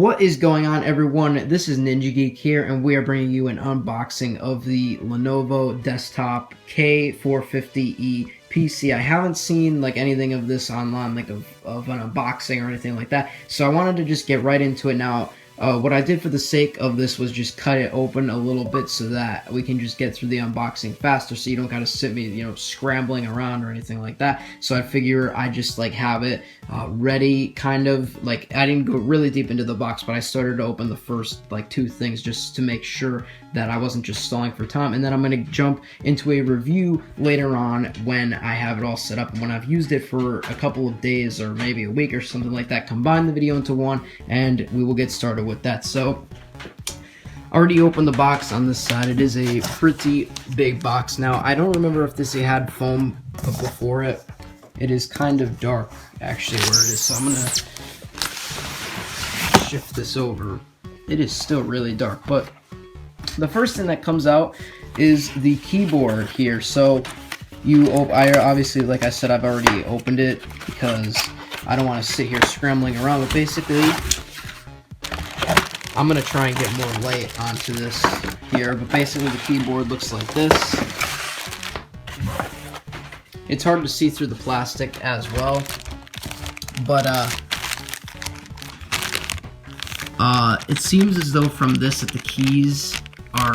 What is going on, everyone? This is Ninja Geek here, and we are bringing you an unboxing of the Lenovo desktop K450e PC. I haven't seen like anything of this online, like of an unboxing or anything like that, so I wanted to just get right into it now. What I did for the sake of this was just cut it open a little bit so that we can just get through the unboxing faster, so you don't gotta sit me, scrambling around or anything like that. So I figure I just like have it ready, kind of like I didn't go really deep into the box, but I started to open the first like two things just to make sure that I wasn't just stalling for time, and then I'm gonna jump into a review later on when I have it all set up and when I've used it for a couple of days or maybe a week or something like that. Combine the video into one, and we will get started with that. So I already opened the box on this side. It is a pretty big box. Now I don't remember if this had foam before it. It is kind of dark actually where it is, so I'm gonna shift this over. It is still really dark, but the first thing that comes out is the keyboard here. So I obviously, like I said, I've already opened it because I don't want to sit here scrambling around, but basically I'm gonna try and get more light onto this here, but basically the keyboard looks like this. It's hard to see through the plastic as well, but it seems as though from this that the keys are,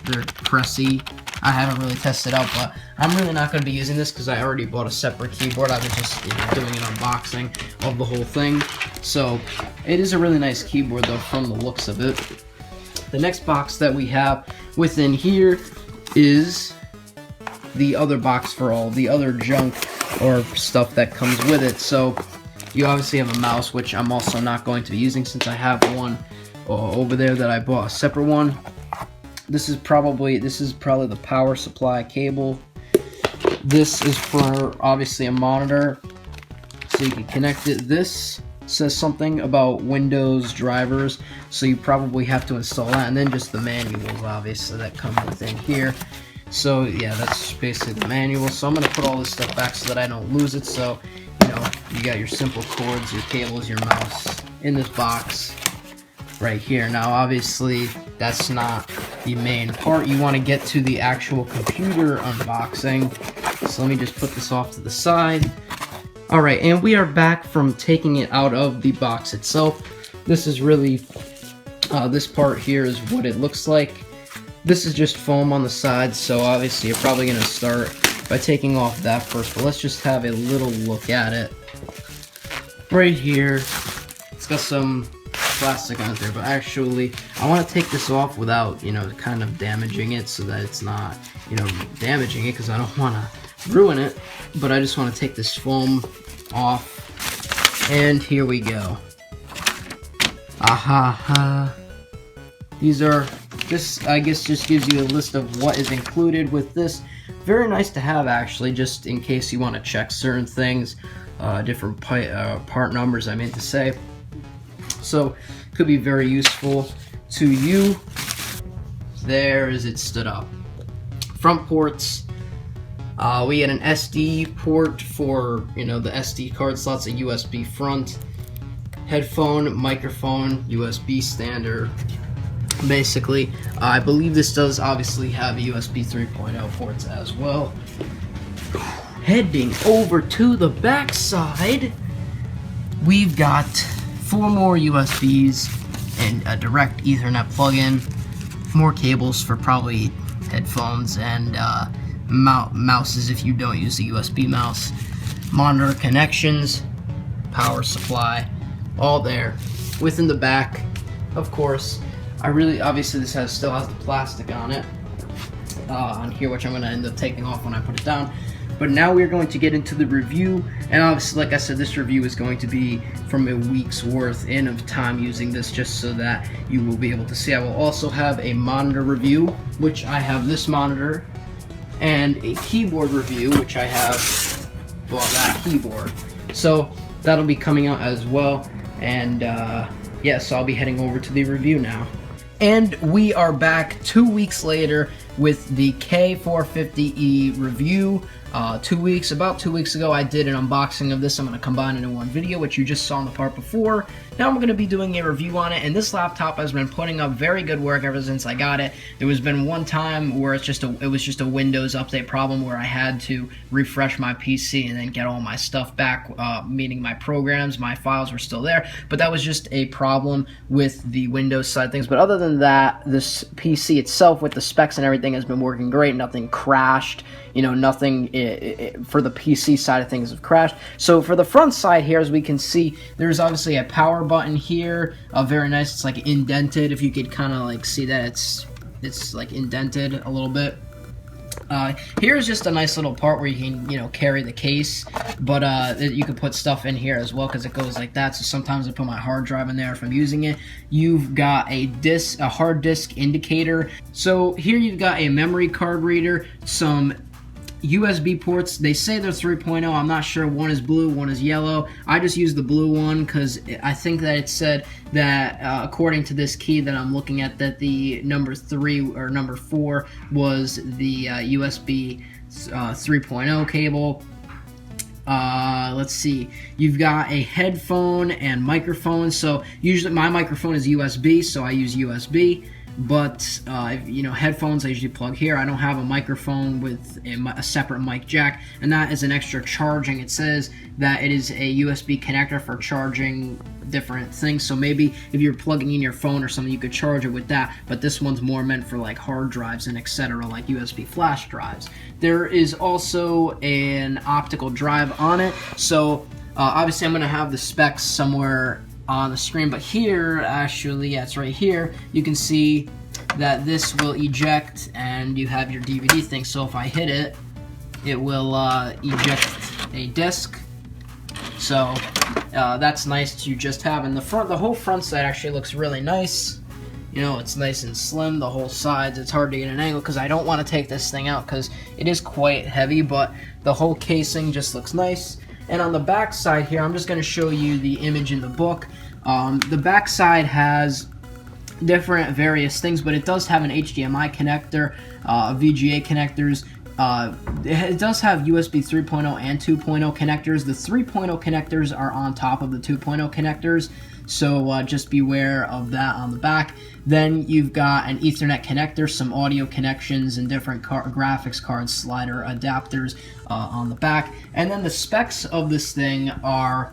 they're pressy. I haven't really tested out, but I'm really not going to be using this because I already bought a separate keyboard. I was just doing an unboxing of the whole thing. So it is a really nice keyboard though from the looks of it. The next box that we have within here is the other box for all the other junk or stuff that comes with it. So you obviously have a mouse, which I'm also not going to be using since I have one over there that I bought a separate one. This is probably the power supply cable. This is for obviously a monitor, so you can connect it. This says something about Windows drivers, so you probably have to install that, and then just the manuals obviously that come within here. So yeah, that's basically the manual. So I'm gonna put all this stuff back so that I don't lose it. So you got your simple cords, your cables, your mouse in this box right here. Now obviously that's not the main part. You want to get to the actual computer unboxing, so let me just put this off to the side. Alright, and we are back from taking it out of the box itself. This is really this part here is what it looks like. This is just foam on the side, so obviously you're probably going to start by taking off that first, but let's just have a little look at it. Right here, it's got some plastic on it there, but actually I want to take this off without kind of damaging it, so that it's not damaging it, because I don't want to ruin it, but I just want to take this foam off, and here we go. These are this, I guess, just gives you a list of what is included with this. Very nice to have actually, just in case you want to check certain things, different part numbers I meant to say. So could be very useful to you. There is it stood up. Front ports, we get an SD port for the SD card slots, a USB front, headphone, microphone, USB standard. Basically, I believe this does obviously have a USB 3.0 ports as well. Heading over to the back side, we've got 4 more USBs and a direct Ethernet plug-in, more cables for probably headphones and mouses if you don't use the USB mouse, monitor connections, power supply, all there. Within the back, of course, obviously this still has the plastic on it on here, which I'm going to end up taking off when I put it down. But now we're going to get into the review, and obviously, like I said, this review is going to be from a week's worth of time using this, just so that you will be able to see. I will also have a monitor review, which I have this monitor, and a keyboard review, which I have, well, that keyboard. So that'll be coming out as well, and yeah, so I'll be heading over to the review now. And we are back 2 weeks later with the K450e review. about 2 weeks ago, I did an unboxing of this. I'm going to combine it in one video, which you just saw in the part before. Now I'm going to be doing a review on it, and this laptop has been putting up very good work ever since I got it. There was been one time where it was just a Windows update problem where I had to refresh my PC and then get all my stuff back, meaning my programs, my files were still there, but that was just a problem with the Windows side of things. But other than that, this PC itself with the specs and everything has been working great. Nothing crashed, nothing for the PC side of things have crashed. So for the front side here, as we can see, there's obviously a power button here, very nice. It's like indented. If you could kind of like see that it's like indented a little bit. Here's just a nice little part where you can, carry the case, but you can put stuff in here as well because it goes like that. So sometimes I put my hard drive in there if I'm using it. You've got a hard disk indicator. So here you've got a memory card reader, some USB ports. They say they're 3.0. I'm not sure. One is blue, one is yellow. I just use the blue one because I think that it said that according to this key that I'm looking at, that the number 3 or number 4 was the USB 3.0 cable. Let's see. You've got a headphone and microphone. So usually my microphone is USB, so I use USB. But headphones I usually plug here. I don't have a microphone with a separate mic jack, and that is an extra charging. It says that it is a USB connector for charging different things, so maybe if you're plugging in your phone or something, you could charge it with that, but this one's more meant for like hard drives and etc., like USB flash drives. There is also an optical drive on it, so obviously I'm going to have the specs somewhere on the screen, but here, actually, yeah, it's right here. You can see that this will eject and you have your DVD thing. So if I hit it, it will eject a disc. So that's nice to just have. And the whole front side actually looks really nice. It's nice and slim, the whole sides. It's hard to get an angle because I don't want to take this thing out because it is quite heavy, but the whole casing just looks nice. And on the back side here, I'm just going to show you the image in the book. The back side has different various things, but it does have an HDMI connector, VGA connectors. It does have USB 3.0 and 2.0 connectors. The 3.0 connectors are on top of the 2.0 connectors, so just beware of that on the back. Then you've got an Ethernet connector, some audio connections, and different graphics card slider adapters on the back. And then the specs of this thing are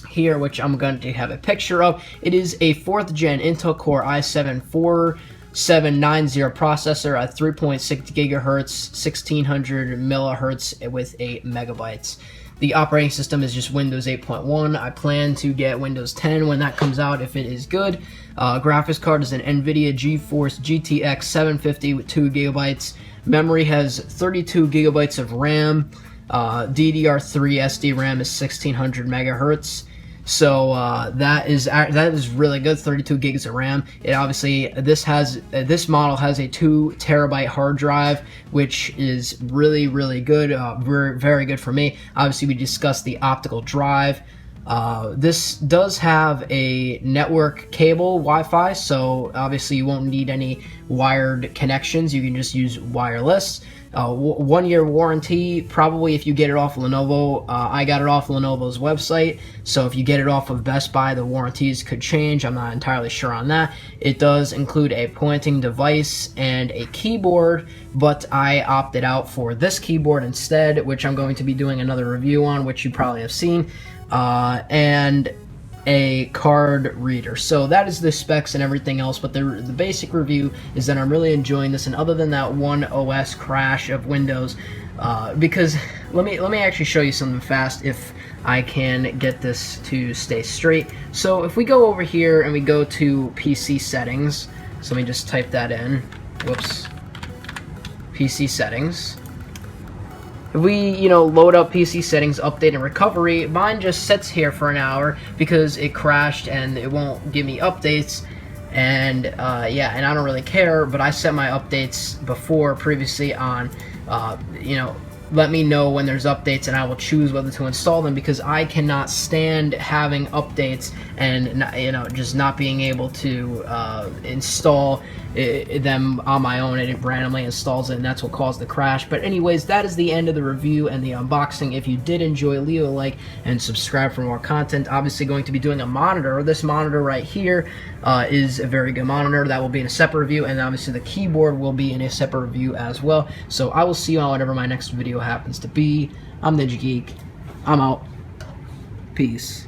here, which I'm going to have a picture of. It is a 4th gen Intel Core i7 4790 processor at 3.6 gigahertz, 1600 millihertz with 8 megabytes. The operating system is just Windows 8.1. I plan to get Windows 10 when that comes out if it is good. Graphics card is an NVIDIA GeForce GTX 750 with 2 gigabytes. Memory has 32 gigabytes of RAM. DDR3 SD RAM is 1600 megahertz. So that is really good. 32 gigs of RAM. It obviously this model has a 2 terabyte hard drive, which is really good. Very good for me. Obviously, we discussed the optical drive. This does have a network cable Wi-Fi, so obviously you won't need any wired connections. You can just use wireless. 1 year warranty, probably if you get it off Lenovo. I got it off Lenovo's website, so if you get it off of Best Buy, the warranties could change. I'm not entirely sure on that. It does include a pointing device and a keyboard, but I opted out for this keyboard instead, which I'm going to be doing another review on, which you probably have seen, and a card reader. So that is the specs and everything else, but the basic review is that I'm really enjoying this. And other than that one OS crash of Windows, because let me actually show you something fast if I can get this to stay straight. So if we go over here and we go to PC settings, so let me just type that in. Whoops. PC settings. If we, load up PC settings, update, and recovery, mine just sits here for an hour because it crashed and it won't give me updates. And yeah, and I don't really care, but I set my updates previously on, let me know when there's updates, and I will choose whether to install them, because I cannot stand having updates and just not being able to install them on my own. It randomly installs it, and that's what caused the crash. But anyways, that is the end of the review and the unboxing. If you did enjoy, leave a like and subscribe for more content. Obviously going to be doing a monitor. This monitor right here is a very good monitor. That will be in a separate review, and obviously the keyboard will be in a separate review as well. So I will see you on whatever my next video happens to be. I'm Ninja Geek. I'm out. Peace.